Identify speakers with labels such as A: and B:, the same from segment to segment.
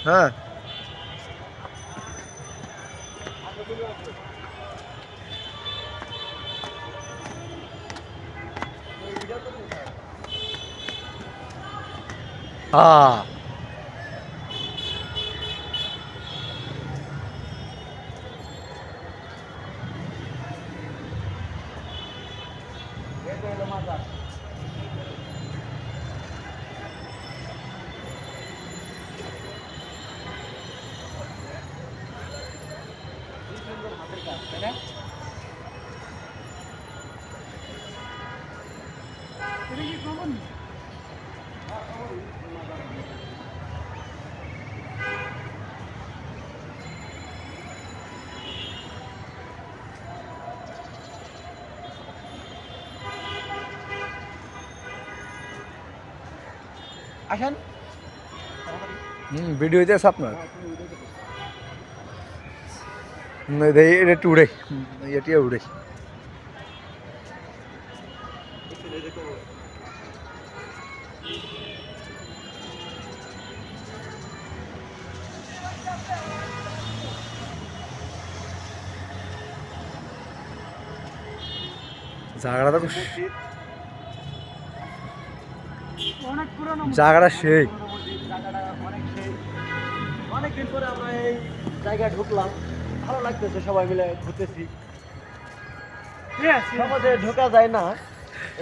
A: হ্যাঁ
B: আসেন
A: ভিডিওতে আছে আপনার এটা একটু উড়ে এটি উড়ে জায়গাটা তো
B: অনেক পুরনো
A: জায়গাটা সেই
B: জায়গাটা অনেকদিন পরে আমরা এই জায়গায় ঢুকলাম, ভালো লাগতেছে, সবাই মিলে ঘুরতেছি। সমাজে ঢোকা যায় না,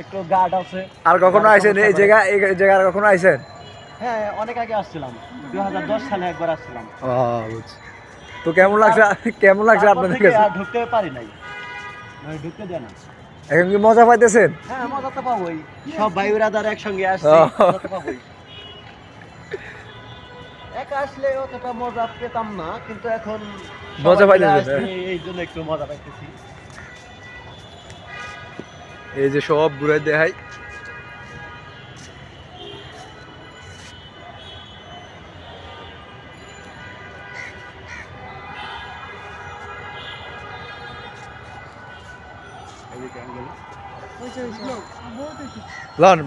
B: একটু গার্ড আছে।
A: আর কখনো আইছেন এই জায়গা কখনো আইছেন?
B: হ্যাঁ, অনেক আগে আসছিলাম, 2010 সালে একবার আসছিলাম।
A: বুঝছি। তো কেমন লাগছে
B: তারপর
A: আপনাদের
B: থেকে
A: কাছে?
B: আর ঢুকতে পারি নাই, ঢুকতে দেয় না।
A: এখন কি মজা পাইতেছেন?
B: হ্যাঁ, মজা তো পাবোই, সব ভাই ব্রাদার একসঙ্গে আসছি, মজা তো পাবোই। একা আসলে অতটা মজা পেতাম না, কিন্তু এখন
A: মজা
B: সবাই মিলে
A: পাইতেছেন,
B: আসছি, এই জন্য একটু মজা পাইতেছি।
A: এই যে সব ঘুরে দেখাই লন